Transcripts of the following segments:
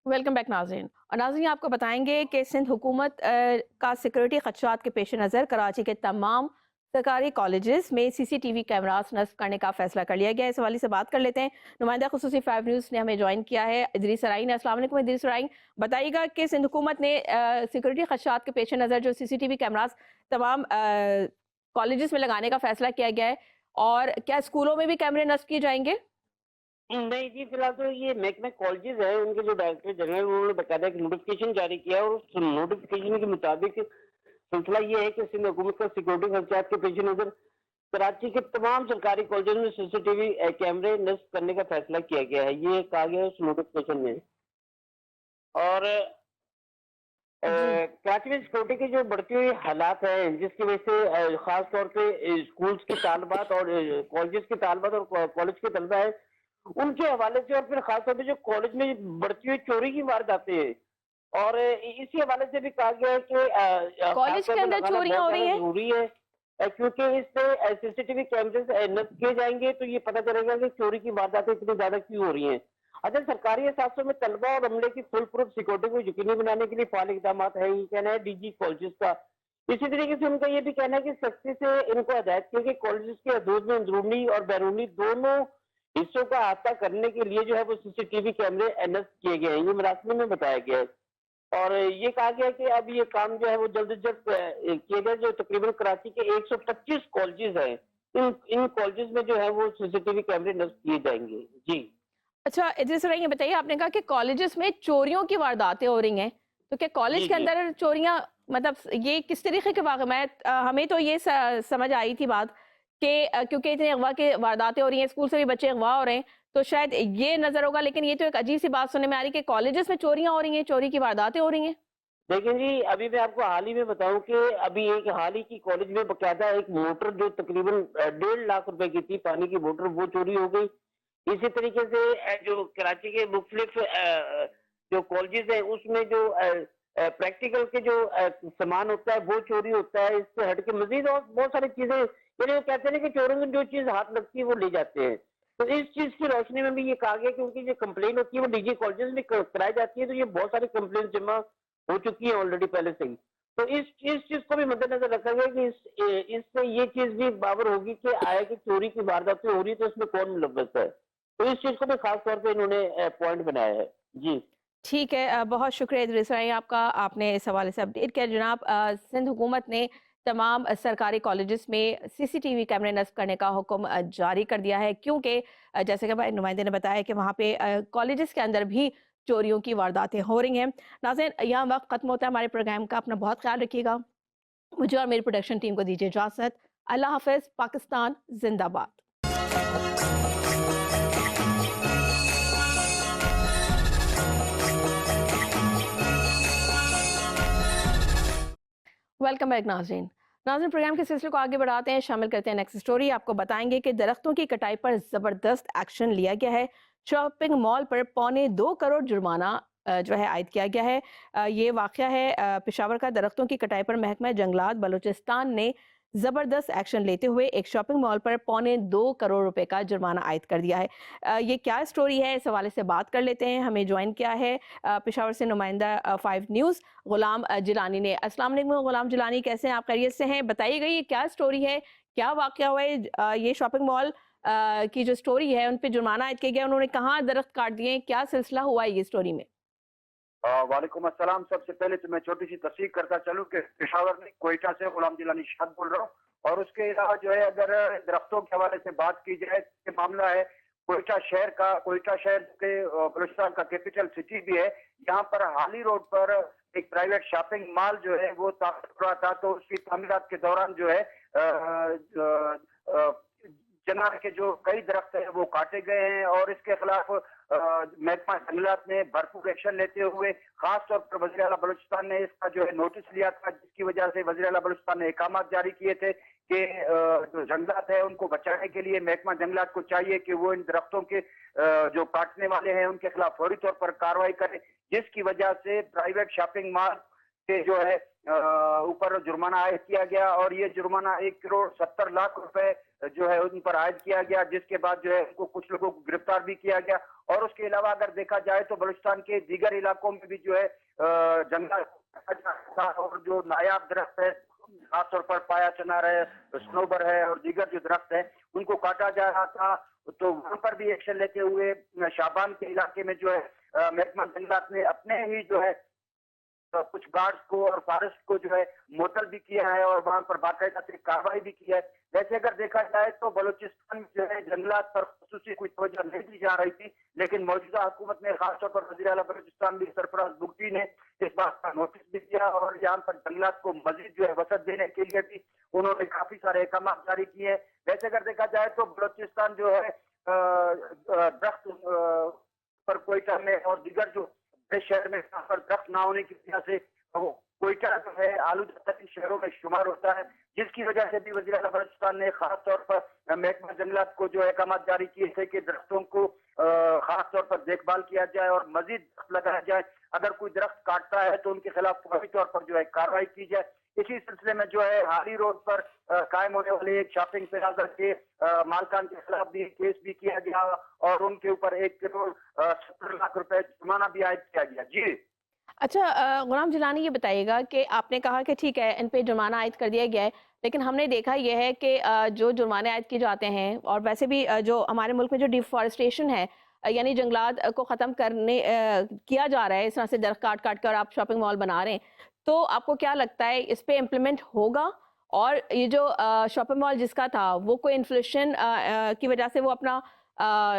Welcome back नाज़रीन। और नाज़रीन आपको बताएंगे कि सिंध हुकूमत का सिक्योरिटी खदशात के पेश नज़र कराची के तमाम सरकारी कॉलेजेस में सीसीटीवी कैमरास नस्ब करने का फैसला कर लिया गया है। इस हवाले से बात कर लेते हैं। नुमाइंदा खुसूसी 5 न्यूज़ ने हमें ज्वाइन किया है, इदरीस सराई ने। अस्सलाम वालेकुम इदरीस सराई, बताइएगा कि सिंध हुकूमत ने सिक्योरिटी खदशात के पेश नज़र जो सीसीटीवी कैमरास तमाम कॉलेजेस में लगाने का फैसला किया गया है, और क्या स्कूलों में भी कैमरे नस्ब किए जाएंगे? नहीं जी, फिलहाल तो ये महकमे कॉलेजेस है, उनके जो डायरेक्टर जनरल उन्होंने बकायदा एक नोटिफिकेशन जारी किया है और उस नोटिफिकेशन के मुताबिक सिलसिला ये है कि सिंध हुकूमत का सिक्योरिटी खर्चात के पेश नज़र कराची के तमाम सरकारी कॉलेजों में सीसीटीवी कैमरे नस्ब करने का फैसला किया गया है। ये कहा गया है उस नोटिफिकेशन में। और जी। कराची में सिक्योरिटी के जो बढ़ती हुई हालात हैं, जिसकी वजह से खास तौर पे स्कूल्स की तालबात और कॉलेजेस की तालबात और कॉलेज के तलबा है, उनके हवाले से और फिर खास तौर पे जो कॉलेज में बढ़ती हुई चोरी की वारदातें हैं, और इसी हवाले से भी कहा गया है कि खास कॉलेज तौर के पे अंदर लगाना चोरियां बहुत हो रही ज्यादा हैं? जरूरी है। क्योंकि इससे सीसीटीवी कैमरे नस्ब किए जाएंगे तो ये पता चलेगा कि चोरी की वारदातें इतनी ज्यादा क्यों हो रही हैं। अच्छा, सरकारी असासों में तलबा और अमले की फुल प्रूफ सिक्योरिटी को यकीनी बनाने के लिए फाल इकदाम है, ये कहना है डीजी कॉलेजेस का। इसी तरीके से उनका ये भी कहना है कि सख्ती से इनको हदायत की कि कॉलेजेस के हदूद में अंदरूनी और बैरूनी दोनों हिस्सों का अहाता करने के लिए जो है वो सीसीटीवी कैमरे नस्ब किए गए हैं। ये मरासमे में बताया गया है। और ये कहा गया है कि अब ये काम जो है वो जल्द से जल्द किए गए। जो तकरीबन कराची के 125 कॉलेजेस हैं, इन इन कॉलेजेस में जो है वो सीसीटीवी कैमरे नस्ब किए जाएंगे। जी। अच्छा इदरीस सराई, ये बताइए, आपने कहा कि कॉलेजेस में चोरियों की वारदातें हो रही हैं, तो क्या कॉलेज जी। के जी। अंदर चोरियां, मतलब ये किस तरीके के वाक़ मैं हमें तो ये समझ आई थी बात कि क्योंकि इतने अगवा की वारदातें हो रही हैं, स्कूल से भी बच्चे अगवा हो रहे हैं, तो शायद ये नज़र होगा, लेकिन ये तो एक अजीब सी बात सुनने में आ रही है कि कॉलेजेस में चोरियां हो रही हैं, चोरी की वारदातें हो रही हैं। लेकिन जी, अभी मैं आपको हाल ही में बताऊं कि अभी एक हाल ही की कॉलेज में बकायदा एक मोटर जो तकरीबन 1.5 लाख रुपए की थी, पानी की मोटर, वो चोरी हो गई। इसी तरीके से जो कराची के मुख्तलिफ जो कॉलेजेस हैं उसमें जो प्रैक्टिकल के जो सामान होता है वो चोरी होता है। इससे हट के मजीद और बहुत सारी चीजें, यानी वो कहते हैं ना कि चोरों को जो चीज हाथ लगती है वो ले जाते हैं। तो इस चीज की रोशनी में भी ये कहा गया कि उनकी जो कंप्लेन होती है वो डीजी कॉलेजेस में कराई जाती है। तो ये बहुत सारी कंप्लेन जमा हो चुकी है ऑलरेडी पहले से ही। तो इस चीज को भी मद्देनजर रखा गया कि इससे ये चीज भी बाबर होगी कि आया कि चोरी की वारदातें हो रही है तो इसमें कौन मुलव्वस है। तो इस चीज को भी खास तौर पे इन्होंने पॉइंट बनाया है। जी। ठीक है, बहुत शुक्रिया इदरीस सराई आपका, आपने इस हवाले से अपडेट किया। जनाब, सिंध हुकूमत ने तमाम सरकारी कॉलेजेस में सीसीटीवी कैमरे नस्ब करने का हुक्म जारी कर दिया है, क्योंकि जैसे कि हमारे नुमाइंदे ने बताया कि वहाँ पे कॉलेजेस के अंदर भी चोरियों की वारदातें हो रही हैं। नाज़रीन, यहाँ वक्त खत्म होता है हमारे प्रोग्राम का। अपना बहुत ख्याल रखिएगा। मुझे और मेरी प्रोडक्शन टीम को दीजिए इजाज़त। अल्लाह हाफ़िज़। पाकिस्तान जिंदाबाद। वेलकम बैक नाज़रीन। नाज़रीन, प्रोग्राम के सिलसिले को आगे बढ़ाते हैं, शामिल करते हैं नेक्स्ट स्टोरी। आपको बताएंगे कि दरख्तों की कटाई पर ज़बरदस्त एक्शन लिया गया है। शॉपिंग मॉल पर 2.25 करोड़ जुर्माना जो है आयद किया गया है। ये वाक़या है पेशावर का। दरख्तों की कटाई पर महकमा जंगलात बलूचिस्तान ने ज़बरदस्त एक्शन लेते हुए एक शॉपिंग मॉल पर 2.25 करोड़ रुपए का जुर्माना आयद कर दिया है। ये क्या स्टोरी है, इस हवाले से बात कर लेते हैं। हमें ज्वाइन किया है पेशावर से नुमाइंदा 5 न्यूज़ गुलाम जिलानी ने। अस्सलाम वालेकुम गुलाम जिलानी, कैसे हैं आप? खैरियत से हैं? बताइएगा ये क्या स्टोरी है, क्या वाक़या हुआ है? ये शॉपिंग मॉल की जो स्टोरी है उन पे जुर्माना आयद किया गया, उन्होंने कहाँ दरख्त काट दिए हैं, क्या सिलसिला हुआ है ये स्टोरी में? वालेकुम अस्सलाम। सबसे पहले तो मैं छोटी सी तस्दीक करता चलूं कि पेशावर में कोयटा से गुलाम जिलानी शाद बोल रहा हूँ। और उसके अलावा जो है, अगर दरख्तों के हवाले से बात की जाए तो मामला है कोयटा शहर का। कोयटा शहर के बलूचिस्तान का कैपिटल सिटी भी है। यहाँ पर हाली रोड पर एक प्राइवेट शॉपिंग मॉल जो है वो तामीर हो रहा था, तो उसकी तामीरात के दौरान जो है चिनार के जो कई दरख्त है वो काटे गए हैं। और इसके खिलाफ महकमा जंगलात ने भरपूर एक्शन लेते हुए खास तौर पर वज़ीर आला बलूचिस्तान ने इसका जो है नोटिस लिया था, जिसकी वजह से वज़ीर आला बलूचिस्तान ने अहकाम जारी किए थे कि जो जंगलात है उनको बचाने के लिए महकमा जंगलात को चाहिए कि वो इन दरख्तों के जो काटने वाले हैं उनके खिलाफ फौरी तौर पर कार्रवाई करें। जिसकी वजह से प्राइवेट शॉपिंग मॉल के जो है ऊपर जुर्माना आयद किया गया। और ये जुर्माना 1.70 करोड़ रुपए جو ہے ان پر عائد کیا گیا، جس کے بعد جو ہے ان کو کچھ لوگوں کو گرفتار بھی کیا گیا. اور اس کے علاوہ اگر دیکھا جائے تو بلوچستان کے دیگر علاقوں میں بھی جو ہے جنگلات اور جو نایاب درخت ہے، خاص طور پر پایا چنار ہے، سنوبر ہے اور دیگر جو درخت ہیں ان کو کاٹا جا رہا تھا. تو وہاں پر بھی ایکشن لیتے ہوئے شابان کے علاقے میں جو ہے محکمہ جنگلات نے اپنے ہی جو ہے کچھ گارڈز کو اور فارسٹ کو جو ہے معطل بھی کیا ہے اور وہاں پر باقاعدہ سے کارروائی بھی کی ہے. ویسے اگر دیکھا جائے تو بلوچستان میں جو ہے جنگلات پر خصوصی کوئی توجہ نہیں دی جا رہی تھی، لیکن موجودہ حکومت نے خاص طور پر وزیر اعلیٰ بلوچستان بھی سرفراز بگٹی نے اس بات کا نوٹس بھی دیا اور یہاں پر جنگلات کو مزید جو ہے وسعت دینے کے لیے بھی انہوں نے کافی سارے احکامات جاری کیے ہیں. ویسے اگر دیکھا جائے تو بلوچستان جو ہے درخت پر کوئٹہ میں اور دیگر جو شہر میں یہاں پر درخت نہ ہونے کی وجہ سے کوئٹہ جو ہے آلودہ ترین شہروں میں شمار ہوتا ہے، جس کی وجہ سے بھی وزیر اعلیٰ بلوچستان نے خاص طور پر محکمہ جنگلات کو جو احکامات جاری کیے تھے کہ درختوں کو خاص طور پر دیکھ بھال کیا جائے اور مزید درخت لگایا جائے. اگر کوئی درخت کاٹتا ہے تو ان کے خلاف فوری طور پر جو ہے کارروائی کی جائے. اسی سلسلے میں جو ہے حالی روڈ پر قائم ہونے والے ایک شاپنگ پلازا کے مالکان کے خلاف بھی کیس بھی کیا گیا اور ان کے اوپر 1.70 کروڑ جرمانہ بھی عائد کیا گیا. جی اچھا غلام جیلانی، یہ بتائیے گا کہ آپ نے کہا کہ ٹھیک ہے ان پہ جرمانہ عائد کر دیا گیا ہے، لیکن ہم نے دیکھا یہ ہے کہ جو جرمانے عائد کیے جاتے ہیں اور ویسے بھی جو ہمارے ملک میں جو ڈیفارسٹیشن ہے، یعنی جنگلات کو ختم کرنے کیا جا رہا ہے، اس طرح سے درخت کاٹ کاٹ کر آپ شاپنگ مال بنا رہے ہیں، تو آپ کو کیا لگتا ہے اس پہ امپلیمنٹ ہوگا؟ اور یہ جو شاپنگ مال جس کا تھا وہ کوئی انفلیشن کی وجہ سے وہ اپنا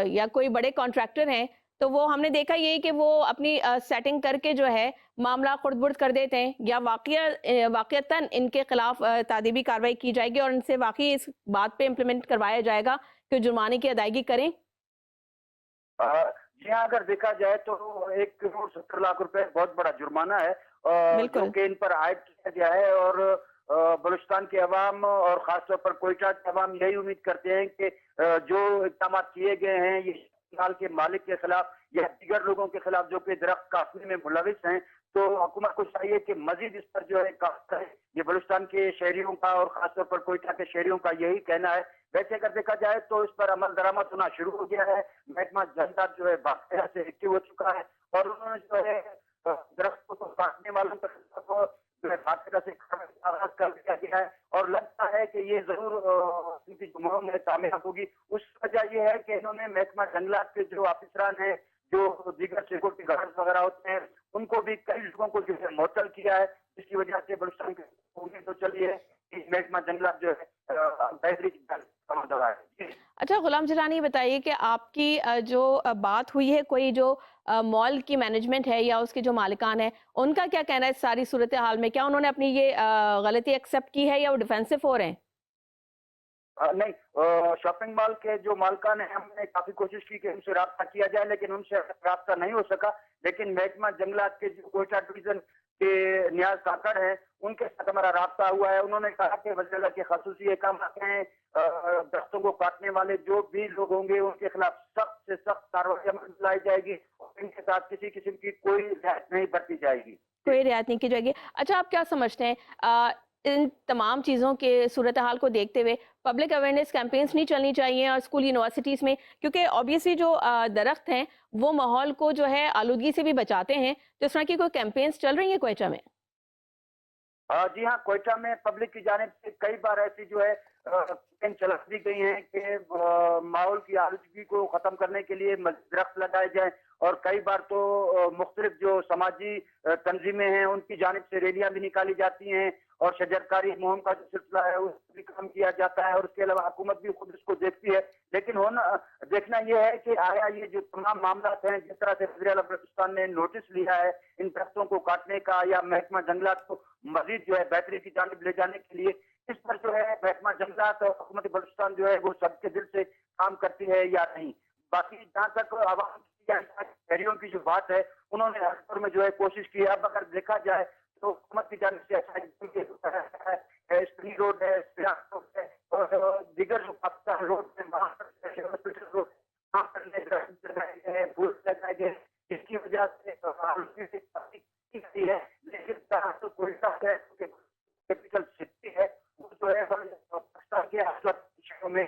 یا کوئی بڑے کانٹریکٹر ہیں تو وہ ہم نے دیکھا یہ کہ وہ اپنی سیٹنگ کر کے جو ہے معاملہ خرد برد کر دیتے ہیں، یا واقعتاً ان کے خلاف تعدیبی کارروائی کی جائے گی اور ان سے واقعی اس بات پہ امپلیمنٹ کروایا جائے گا کہ جرمانے کی ادائیگی کریں؟ جی ہاں، اگر دیکھا جائے تو 1.70 کروڑ بہت بڑا جرمانہ ہے جو بالکل. کہ ان پر عائد کیا گیا ہے. اور بلوچستان کے عوام اور خاص طور پر کوئٹہ کے عوام یہی امید کرتے ہیں کہ جو اقدامات کیے گئے ہیں یہ مال کے مالک کے خلاف یا دیگر لوگوں کے خلاف جو کہ درخت کاٹنے میں ملوث ہیں، تو حکومت کو چاہیے کہ مزید اس پر جو ہے کام کرے. یہ بلوچستان کے شہریوں کا اور خاص طور پر کوئٹہ کے شہریوں کا یہی کہنا ہے. ویسے اگر دیکھا جائے تو اس پر عمل درآمد ہونا شروع ہو گیا ہے. محکمہ جنگلات جو ہے باقاعدہ سے ایکٹیو ہو چکا ہے اور انہوں نے جو ہے درخت کو کاٹنے والوں کے خلاف جو ہے باقاعدہ سے آغاز کر دیا گیا ہے اور لگتا ہے کہ یہ ضرور ان کی مہم میں کامیاب ہوگی. اس وجہ یہ ہے کہ انہوں نے محکمہ جنگلات کے جو آفیسران ہیں، جو دیگر سیکورٹی گارڈز وغیرہ ہوتے ہیں، ان کو بھی کئی لوگوں کو جو ہے معطل کیا ہے، جس کی وجہ سے بلوچستان کی امید تو چلی ہے کہ محکمہ جنگلات جو ہے بہترین کام دورا ہے. اچھا غلام جیلانی، یہ بتائیے کہ آپ کی جو بات ہوئی ہے کوئی جو مال کی مینجمنٹ ہے یا اس کے جو مالکان ہیں ان کا کیا کہنا ہے اس ساری صورتحال میں؟ کیا انہوں نے اپنی یہ غلطی ایکسیپٹ کی ہے یا وہ ڈیفینسو ہو رہے ہیں؟ نہیں، شاپنگ مال کے جو مالکان ہیں ہم نے کافی کوشش کی کہ ان سے رابطہ کیا جائے لیکن ان سے رابطہ نہیں ہو سکا. لیکن محکمہ جنگلات کے جو کوئٹہ ڈویژن کے نیاز کاکڑ ہیں ان کے ساتھ ہمارا رابطہ ہوا ہے. انہوں نے کہا کہ وزیر اعلیٰ کے خصوصی احکامات ہیں، درختوں کو کاٹنے والے جو بھی لوگ ہوں گے ان کے خلاف سخت سے سخت کارروائی عمل لائی جائے گی اور ان کے ساتھ کسی قسم کی کوئی رعایت نہیں برتی جائے گی. کوئی رعایت نہیں کی جائے گی. اچھا آپ کیا سمجھتے ہیں ان تمام چیزوں کے صورتحال کو دیکھتے ہوئے پبلک اویئرنیس کیمپینز نہیں چلنی چاہیے اور اسکول یونیورسٹیز میں؟ کیونکہ آبویسلی جو درخت ہیں وہ ماحول کو جو ہے آلودگی سے بھی بچاتے ہیں، تو اس طرح کی کوئی کیمپینز چل رہی ہیں کوئٹہ میں؟ جی ہاں، کوئٹہ میں پبلک کی جانب سے کئی بار ایسی جو ہے کیمپین چلا دی گئی ہیں کہ ماحول کی آلودگی کو ختم کرنے کے لیے درخت لگائے جائیں اور کئی بار تو مختلف جو سماجی تنظیمیں ہیں ان کی جانب سے ریلیاں بھی نکالی جاتی ہیں اور شجرکاری مہم کا جو سلسلہ ہے اس پر بھی کام کیا جاتا ہے اور اس کے علاوہ حکومت بھی خود اس کو دیکھتی ہے. لیکن دیکھنا یہ ہے کہ آیا یہ جو تمام معاملات ہیں جس طرح سے وزیر اعلیٰ بلوچستان نے نوٹس لیا ہے ان درختوں کو کاٹنے کا یا محکمہ جنگلات کو مزید جو ہے بہتری کی جانب لے جانے کے لیے، اس پر جو ہے محکمہ جنگلات اور حکومت بلوچستان جو ہے وہ سب کے دل سے کام کرتی ہے یا نہیں. باقی جہاں تک عوام کی شہریوں کی جو بات ہے انہوں نے ہر دور میں جو ہے کوشش کی ہے. اب اگر دیکھا جائے تو حکومت کی جانب سے اسپرنگ روڈ ہے، سیاح روڈ ہے اور دیگر جو پاکستان روڈ ہے وہاں پر ہاسپٹل روڈ وہاں پر لگائے گئے، پھول لگائے گئے، جس کی وجہ سے ہے. لیکن کوئٹہ کیپٹل سٹی ہے وہ جو ہے پاکستان کے علاقوں में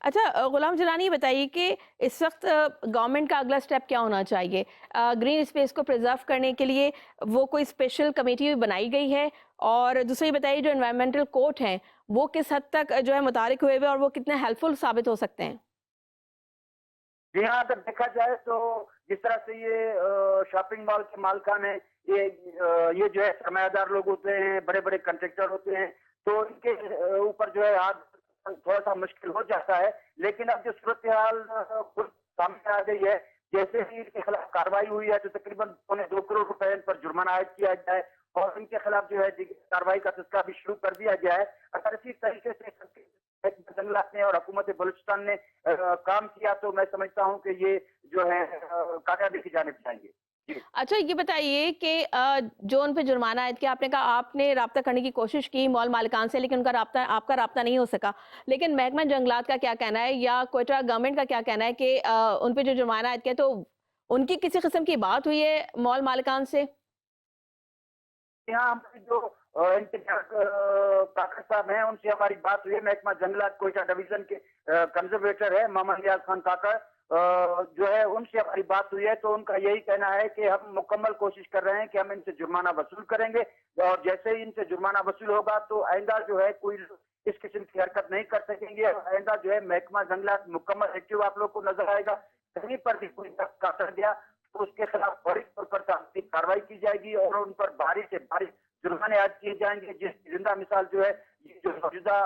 अच्छा, गुलाम जलानी ये बताइए कि इस वक्त गवर्नमेंट का अगला स्टेप क्या होना चाहिए? ग्रीन स्पेस को प्रिजर्व करने के लिए वो कोई स्पेशल कमेटी बनाई गई है? और दूसरा ये बताइए, जो एनवायरमेंटल कोर्ट हैं वो किस हद तक जो है मुतारिक हुए हुए और वो कितने हेल्पफुल साबित हो सकते हैं? जी हाँ, अगर देखा जाए तो जिस तरह से ये शॉपिंग मॉल के मालिकान है, ये जो है सरमायादार लोग होते हैं, बड़े बड़े कंट्रैक्टर होते हैं, तो इनके ऊपर जो है हाथ थोड़ा सा मुश्किल हो जाता है। लेकिन अब जो सूरत हाल खुद सामने आ गई है, जैसे ही इनके खिलाफ कार्रवाई हुई है तो तकरीबन 2.25 करोड़ रुपए इन पर जुर्माना आयद किया जाए और इनके खिलाफ जो है कार्रवाई का सिलसिला भी शुरू कर दिया गया है। अगर इसी तरीके से जंगलात ने और हुकूमत बलूचिस्तान ने काम किया तो मैं समझता हूँ कि ये जो है कामयाबी की जानिब जाएंगे। जी। अच्छा, ये बताइए कि जो उन पे जुर्माना आयद किया, आपने कहा आपने राब्ता करने की कोशिश की मॉल मालिकान से, लेकिन आपका राब्ता नहीं हो सका। लेकिन महकमा जंगलात का क्या कहना है या क्वेटा गवर्नमेंट का क्या कहना है कि उन पे जो जुर्माना आयद किया, तो उनकी किसी किस्म की बात हुई है मॉल मालिकान से? यहाँ हमारे जो इंतजार काकर साहब हैं उनसे हमारी बात हुई है। महकमा जंगलात कोयटा डिवीजन के कंजर्वेटर है मोहम्मद नियाज खान काकर, जो है उनसे हमारी बात हुई है तो उनका यही कहना है कि हम मुकम्मल कोशिश कर रहे हैं कि हम इनसे जुर्माना वसूल करेंगे और जैसे ही इनसे जुर्माना वसूल होगा तो आइंदा जो है कोई इस किस्म की हरकत नहीं कर सकेंगे। आइंदा जो है महकमा जंगलात मुकम्मल एक्टिव आप लोग को नजर आएगा। कहीं पर भी कोई काटा गया तो उसके खिलाफ बड़ी तौर पर कार्रवाई की जाएगी और उन पर भारी से भारी जुर्माने आयद किए जाएंगे। जिस जिंदा मिसाल जो है ये जो मौजूदा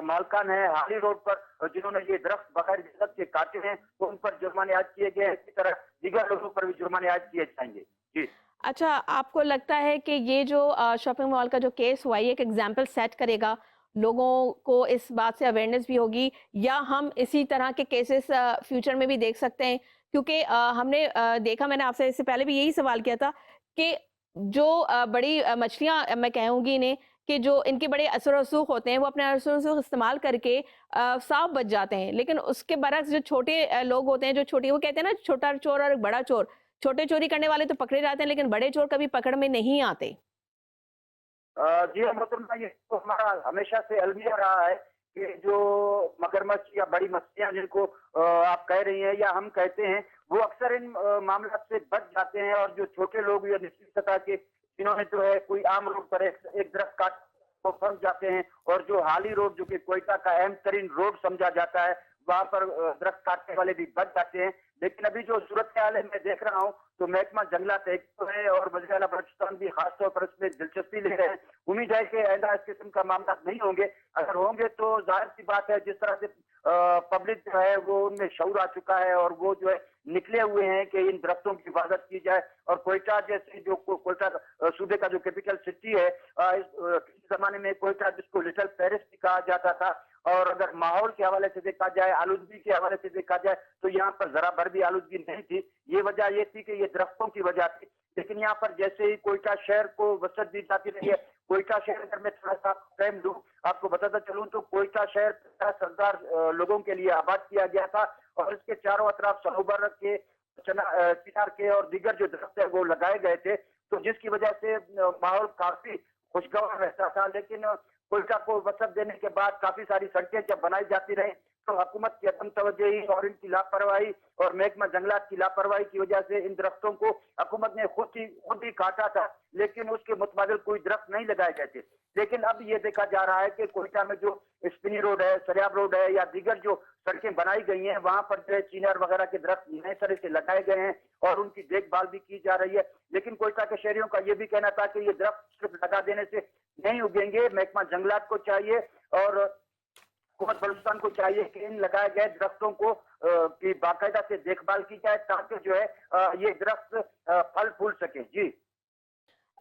मालकान है हाली रोड पर जिन्होंने ये दरख्त बगैर इजाजत के काटे हैं तो उन पर जुर्माने आयद किए गए। इसी तरह दीगर लोगों पर भी जुर्माने आयद किए जाएंगे। जी। अच्छा, आपको लगता है कि ये जो शॉपिंग मॉल का जो केस हुआ, ये एक एग्जाम्पल सेट करेगा, लोगों को इस बात से अवेयरनेस भी होगी, या हम इसी तरह के केसेस फ्यूचर में भी देख सकते हैं? क्योंकि हमने देखा, मैंने आपसे इससे पहले भी यही सवाल किया था कि जो बड़ी मछलियाँ, मैं कहूँगी इन्हें, कि जो इनके बड़े असर रसूख होते हैं वो अपने असर रसूख इस्तेमाल करके साफ बच जाते हैं, लेकिन उसके बरक्स जो छोटे लोग होते हैं, जो छोटी, वो कहते हैं ना, छोटा चोर और बड़ा चोर, छोटे चोरी करने वाले तो पकड़े जाते हैं लेकिन बड़े चोर कभी पकड़ में नहीं आते। जी हाँ मोहतरमा, ये तो हमारा हमेशा से अलमिया रहा है कि जो मगरमच्छ या बड़ी मछलियां जिनको आप कह रही हैं या हम कहते हैं वो अक्सर इन मामलों से बच जाते हैं और जो छोटे लोग या निचली सतह के जिन्होंने जो है कोई आम रोड पर एक दरख्त काट वो फंस जाते हैं और जो हाली रोड जो कि कोयटा का अहम तरीन रोड समझा जाता है वहां पर दरख्त काटने वाले भी बच जाते हैं। लेकिन अभी जो सूरत हाल है मैं देख रहा हूँ तो महकमा जंगलात एक तो है और वज़ीर आला बलूचिस्तान भी खासतौर पर इसमें दिलचस्पी ले रहे हैं। उम्मीद है कि आइंदा इस किस्म का मामला नहीं होंगे। अगर होंगे तो जाहिर सी बात है जिस तरह से पब्लिक जो है वो उनमें शऊर आ चुका है और वो जो है निकले हुए हैं कि इन दरख्तों की हिफाजत की जाए। और कोयटा जैसे जो कोयटा सूबे का जो कैपिटल सिटी है, किसी जमाने में कोयटा जिसको लिटिल पेरिस भी कहा जाता था, और अगर माहौल के हवाले से देखा जाए, आलूदगी के हवाले से देखा जाए तो यहाँ पर जरा भर भी आलूदगी नहीं थी। ये वजह ये थी कि ये दरख्तों की वजह थी। लेकिन यहाँ पर जैसे ही कोयटा शहर को वसअत दी जाती रही है, कोयटा शहर अगर मैं थोड़ा सा टाइम दूं आपको बताता चलूं तो कोयटा शहर 50,000 लोगों के लिए आबाद किया गया था और इसके चारों अतराफ सनोबर के, चिनार के और दीगर जो दरख्त है वो लगाए गए थे, तो जिसकी वजह से माहौल काफी खुशगवार रहता था। लेकिन कोयटा को वसअत देने के बाद काफी सारी सड़कें जब बनाई जाती रही तो हुकूमत की अदम तवज्जोही और इनकी लापरवाही और महकमा जंगलात की लापरवाही की वजह से इन दरख्तों को हुकूमत ने खुद ही काटा था, लेकिन उसके मुतबादिल कोई दरख्त नहीं लगाए गए थे। लेकिन अब ये देखा जा रहा है कि कोयटा में जो स्पिनी रोड है, सरियाब रोड है या दीगर जो सड़कें बनाई गई हैं वहां पर जो है चिनार वगैरह के दरख्त नए तरह से लगाए गए हैं और उनकी देखभाल भी की जा रही है। लेकिन कोयटा के शहरियों का ये भी कहना था कि ये दरख्त सिर्फ लगा देने से नहीं उगेंगे। महकमा जंगलात को चाहिए और हुकूमत बलूचिस्तान को चाहिए कि इन लगाए गए दरख्तों को की बाकायदा से देखभाल की जाए ताकि जो है ये दरख्त फल फूल सके। जी।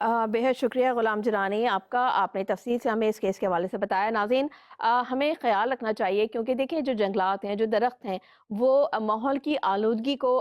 बेहद शुक्रिया गुलाम जलानी आपका, आपने तफसील से हमें इस केस के हवाले से बताया। नाज़रीन, हमें ख्याल रखना चाहिए क्योंकि देखिए जो जंगलात हैं, जो दरख्त हैं, वो माहौल की आलूदगी को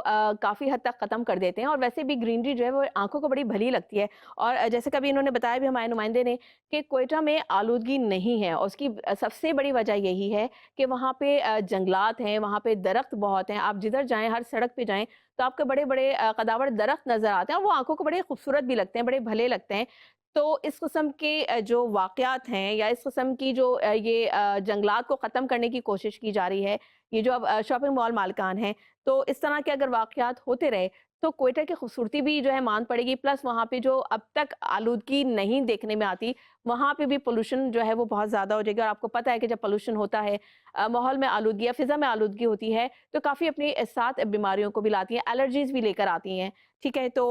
काफ़ी हद तक ख़त्म कर देते हैं और वैसे भी ग्रीनरी जो है वो आंखों को बड़ी भली लगती है। और जैसे कभी इन्होंने बताया भी हमारे नुमाइंदे ने कि कोयटा में आलूदगी नहीं है और उसकी सबसे बड़ी वजह यही है कि वहाँ पे जंगलात हैं, वहाँ पे दरख्त बहुत हैं। आप जिधर जाएँ, हर सड़क पे जाएँ तो आपको बड़े बड़े कदावर दरख्त नज़र आते हैं और वो आंखों को बड़े खूबसूरत भी लगते हैं, बड़े भले लगते हैं। تو اس قسم کے جو واقعات ہیں یا اس قسم کی جو یہ جنگلات کو ختم کرنے کی کوشش کی جا رہی ہے، یہ جو اب شاپنگ مال مالکان ہیں، تو اس طرح کے اگر واقعات ہوتے رہے تو کوئٹہ کی خوبصورتی بھی جو ہے ماند پڑے گی، پلس وہاں پہ جو اب تک آلودگی نہیں دیکھنے میں آتی، وہاں پہ بھی پولوشن جو ہے وہ بہت زیادہ ہو جائے گی۔ اور آپ کو پتہ ہے کہ جب پولوشن ہوتا ہے، ماحول میں آلودگی یا فضا میں آلودگی ہوتی ہے تو کافی اپنے ساتھ بیماریوں کو بھی لاتی ہیں، الرجیز بھی لے کر آتی ہیں، ٹھیک ہے؟ تو